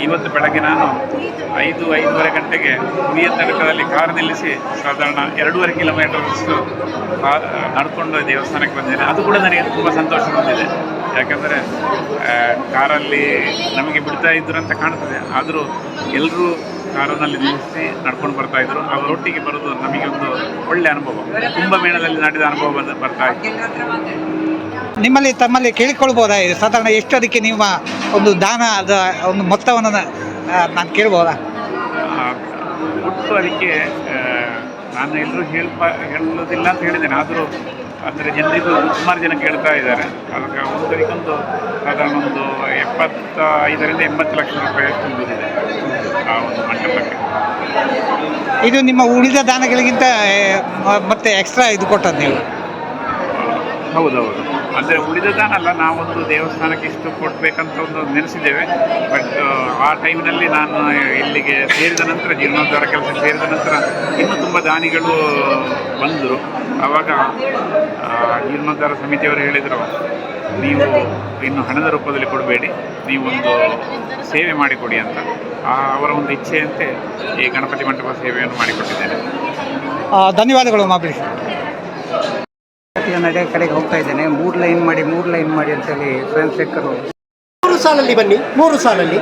ಇವತ್ತು ಬೆಳಗ್ಗೆ ನಾನು 5-5:30 ಗಂಟೆಗೆ ಹುಲಿಯಂತಡಕದಲ್ಲಿ ಕಾರು ನಿಲ್ಲಿಸಿ ಸಾಧಾರಣ 2.5 ಕಿಲೋಮೀಟರ್ಷ್ಟು ನಡ್ಕೊಂಡು ದೇವಸ್ಥಾನಕ್ಕೆ ಬಂದಿದ್ದೇನೆ. ಅದು ಕೂಡ ನನಗೆ ತುಂಬ ಸಂತೋಷ ಬಂದಿದೆ. ಯಾಕೆಂದರೆ ಕಾರಲ್ಲಿ ನಮಗೆ ಬಿಡ್ತಾ ಇದ್ರು ಅಂತ ಕಾಣ್ತದೆ, ಆದರೂ ಎಲ್ಲರೂ ಕಾರಿನಲ್ಲಿ ನಿಲ್ಲಿಸಿ ನಡ್ಕೊಂಡು ಬರ್ತಾಯಿದ್ರು. ಅವರೊಟ್ಟಿಗೆ ಬರೋದು ನಮಗೆ ಒಂದು ಒಳ್ಳೆಯ ಅನುಭವ, ಕುಂಭಮೇಳದಲ್ಲಿ ನಡೆದ ಅನುಭವ ಬರ್ತಾ ಇತ್ತು. ತಮ್ಮಲ್ಲಿ ಕೇಳಿಕೊಳ್ಬೋದಾ, ಸಾಧಾರಣ ಎಷ್ಟು ಅದಕ್ಕೆ ನಿಮ್ಮ ಒಂದು ದಾನದ ಒಂದು ಮೊತ್ತವನ್ನು ನಾನು ಕೇಳ್ಬೋದಾ? ಒಟ್ಟು ಅದಕ್ಕೆ ನಾನು ಎಲ್ಲರೂ ಹೇಳೋದಿಲ್ಲ ಅಂತ ಹೇಳಿದ್ದೇನೆ, ಆದರೂ ಅಂದರೆ ಜನರಿಗೂ ಸುಮಾರು ಜನ ಕೇಳ್ತಾ ಇದ್ದಾರೆ. ಅದಕ್ಕೆ ಒಂದರಿಗೊಂದು ಸಾಧಾರಣ ಒಂದು 75-80 ಲಕ್ಷ ರೂಪಾಯಿ ಅಷ್ಟು ಬಂದಿದೆ ಆ ಒಂದು ಮಂಟಪಕ್ಕೆ. ಇದು ನಿಮ್ಮ ಉಳಿದ ದಾನಗಳಿಗಿಂತ ಮತ್ತೆ ಎಕ್ಸ್ಟ್ರಾ ಇದು ಕೊಟ್ಟದ್ದು ನೀವು? ಹೌದೌದು, ಅಂದರೆ ಉಳಿದ ದಾನ ಅಲ್ಲ, ನಾವೊಂದು ದೇವಸ್ಥಾನಕ್ಕೆ ಇಷ್ಟು ಕೊಡಬೇಕಂತ ಒಂದು ನೆನೆಸಿದ್ದೇವೆ. ಬಟ್ ಆ ಟೈಮಿನಲ್ಲಿ ನಾನು ಇಲ್ಲಿಗೆ ಸೇರಿದ ನಂತರ, ಜೀರ್ಣೋದ್ಧಾರ ಕೆಲಸ ಸೇರಿದ ನಂತರ ಇನ್ನೂ ತುಂಬ ದಾನಿಗಳು ಬಂದರು. ಆವಾಗ ಜೀರ್ಣೋದ್ಧಾರ ಸಮಿತಿಯವರು ಹೇಳಿದರು, ನೀವು ಇನ್ನು ಹಣದ ರೂಪದಲ್ಲಿ ಕೊಡಬೇಡಿ, ನೀವೊಂದು ಸೇವೆ ಮಾಡಿಕೊಡಿ ಅಂತ. ಅವರ ಒಂದು ಇಚ್ಛೆಯಂತೆ ಈ ಗಣಪತಿ ಮಂಟಪ ಸೇವೆಯನ್ನು ಮಾಡಿಕೊಟ್ಟಿದ್ದೇನೆ. ಧನ್ಯವಾದಗಳು ಮಾಬಲಿ. ನಡೆ ಕಡೆಗೆ ಹೋಗ್ತಾ ಇದ್ದೇನೆ. 3 ಲೈನ್ ಮಾಡಿ ಅಂತೇಳಿ ಸ್ವಯಂ ಸೇವಕರು 3 ಸಾಲಲ್ಲಿ ಬನ್ನಿ, 3 ಸಾಲಲ್ಲಿ.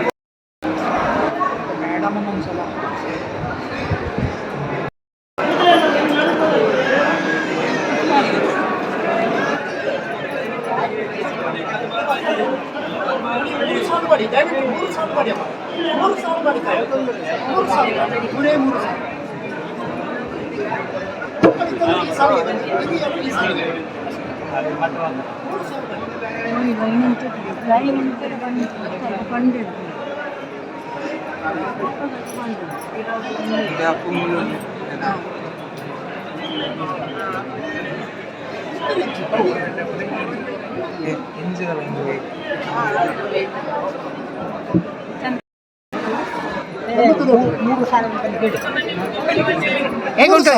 ಹೇಗುಂಟು?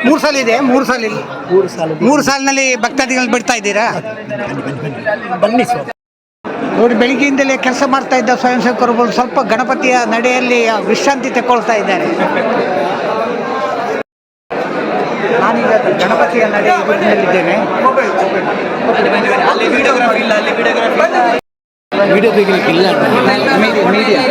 3 ಸಾಲ ಇದೆ. 3 ಸಾಲಿನಲ್ಲಿ ಭಕ್ತಾದಿಗಳು ಬಿಡ್ತಾ ಇದ್ದೀರಾ? ಬನ್ನಿ ನೋಡಿ, ಬೆಳಿಗ್ಗೆಯಿಂದಲೇ ಕೆಲಸ ಮಾಡ್ತಾ ಇದ್ದ ಸ್ವಯಂ ಸೇವಕರುಗಳು ಸ್ವಲ್ಪ ಗಣಪತಿಯ ನಡೆಯಲ್ಲಿ ವಿಶ್ರಾಂತಿ ತಗೊಳ್ತಾ ಇದ್ದಾರೆ. ನಾನೀಗ ಗಣಪತಿಯ ನಡೆ ಇದರಲ್ಲಿದ್ದೇನೆ. ವಿಡಿಯೋ ತೆಗಿಲಿಕ್ಕಿಲ್ಲ, ಮೀಡಿಯಾ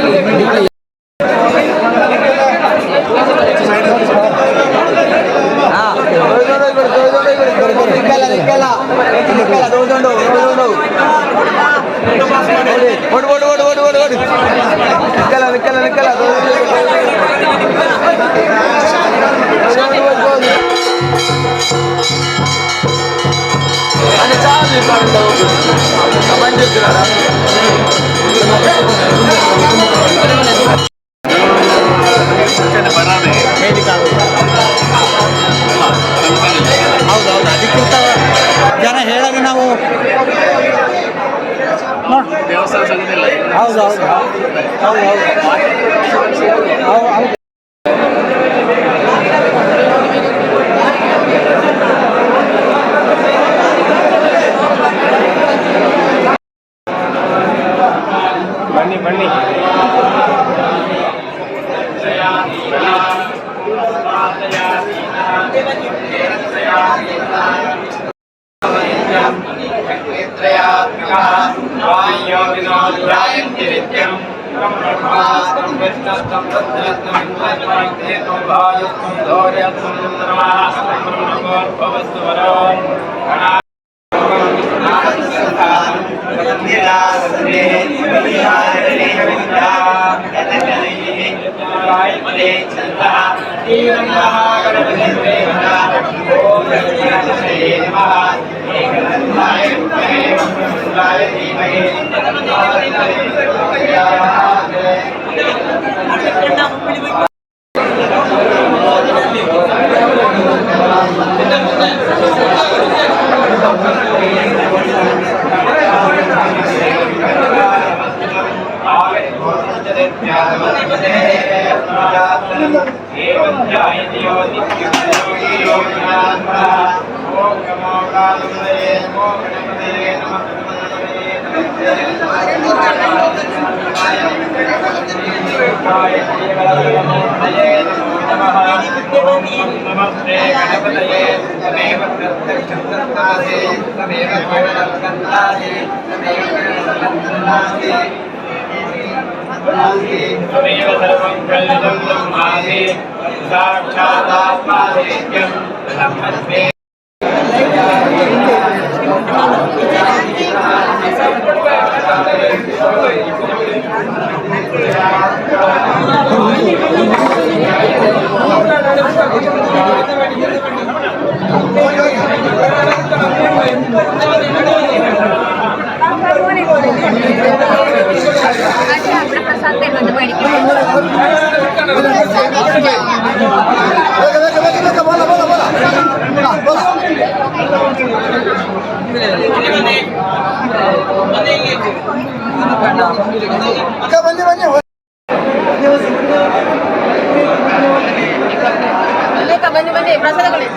ಹೌದೌದು, ಅದಕ್ಕಿಂತ ಜನ ಹೇಳಾಗ ನಾವು ದೇವಸ್ಥಾನ ಸಿಗೋದಿಲ್ಲ. ಹೌದೌದು ಬನ್ನಿ. Thank you. ನಮಸ್ತೆ ಗಣಪತಯೇ ತಮೇವ ಪ್ರತ್ಯಕ್ಷಂ ದತ್ತಾಸೆ ತಮೇವ ಭಗವಂತಂತಾಸೆ ತಮೇವ ಭಗವಂತಂತಾಸೆ ತಮೇವ ಸರ್ವಂ ಕಲ್ಯಾಣಂ ಬ್ರಹ್ಮಾಸೆ ಸಾಕ್ಷಾದಾತ್ಮಾಸೇತ್ಯಂ ನಮಸ್ತೆ ಬನ್ನಿ ಪ್ರಸಾದಗಳೇ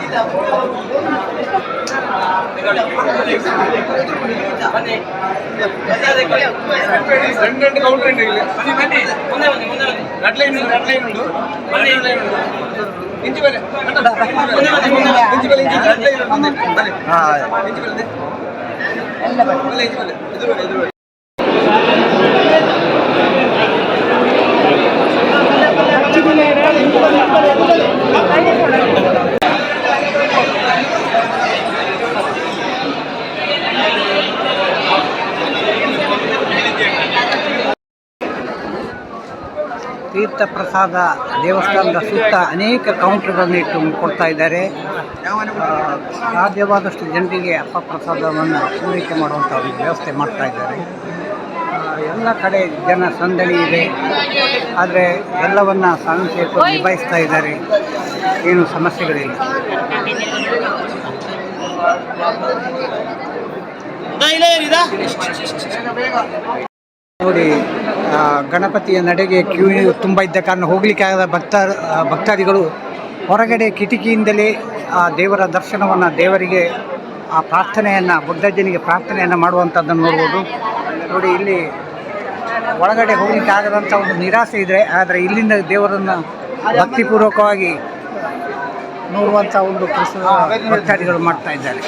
ತೀರ್ಥ ಪ್ರಸಾದ ದೇವಸ್ಥಾನದ ಸುತ್ತ ಅನೇಕ ಕೌಂಟರ್ಗಳನ್ನು ಇಟ್ಟು ಕೊಡ್ತಾ ಇದ್ದಾರೆ. ಸಾಧ್ಯವಾದಷ್ಟು ಜನರಿಗೆ ಅಪ್ಪ ಪ್ರಸಾದವನ್ನು ಪೂರೈಕೆ ಮಾಡುವಂಥ ಒಂದು ವ್ಯವಸ್ಥೆ ಮಾಡ್ತಾ ಇದ್ದಾರೆ. ಎಲ್ಲ ಕಡೆ ಜನ ಸಂದಣಿ ಇದೆ, ಆದರೆ ಎಲ್ಲವನ್ನು ಸ್ವಯಂಸೇವಕರು ನಿಭಾಯಿಸ್ತಾ ಇದ್ದಾರೆ, ಏನು ಸಮಸ್ಯೆಗಳಿಲ್ಲ. ನೋಡಿ, ಗಣಪತಿಯ ನಡೆಗೆ ಕ್ಯೂ ತುಂಬ ಇದ್ದ ಕಾರಣ ಹೋಗಲಿಕ್ಕೆ ಆಗದ ಭಕ್ತಾದಿಗಳು ಹೊರಗಡೆ ಕಿಟಕಿಯಿಂದಲೇ ಆ ದೇವರ ದರ್ಶನವನ್ನು, ದೇವರಿಗೆ ಆ ಪ್ರಾರ್ಥನೆಯನ್ನು, ಬುದ್ಧಜ್ಜನಿಗೆ ಪ್ರಾರ್ಥನೆಯನ್ನು ಮಾಡುವಂಥದ್ದನ್ನು ನೋಡ್ಬೋದು. ನೋಡಿ, ಇಲ್ಲಿ ಒಳಗಡೆ ಹೋಗಲಿಕ್ಕೆ ಆಗದಂಥ ಒಂದು ನಿರಾಸೆ ಇದೆ, ಆದರೆ ಇಲ್ಲಿಂದ ದೇವರನ್ನು ಭಕ್ತಿಪೂರ್ವಕವಾಗಿ ನೋಡುವಂಥ ಒಂದು ಭಕ್ತಾದಿಗಳು ಮಾಡ್ತಾ ಇದ್ದಾರೆ.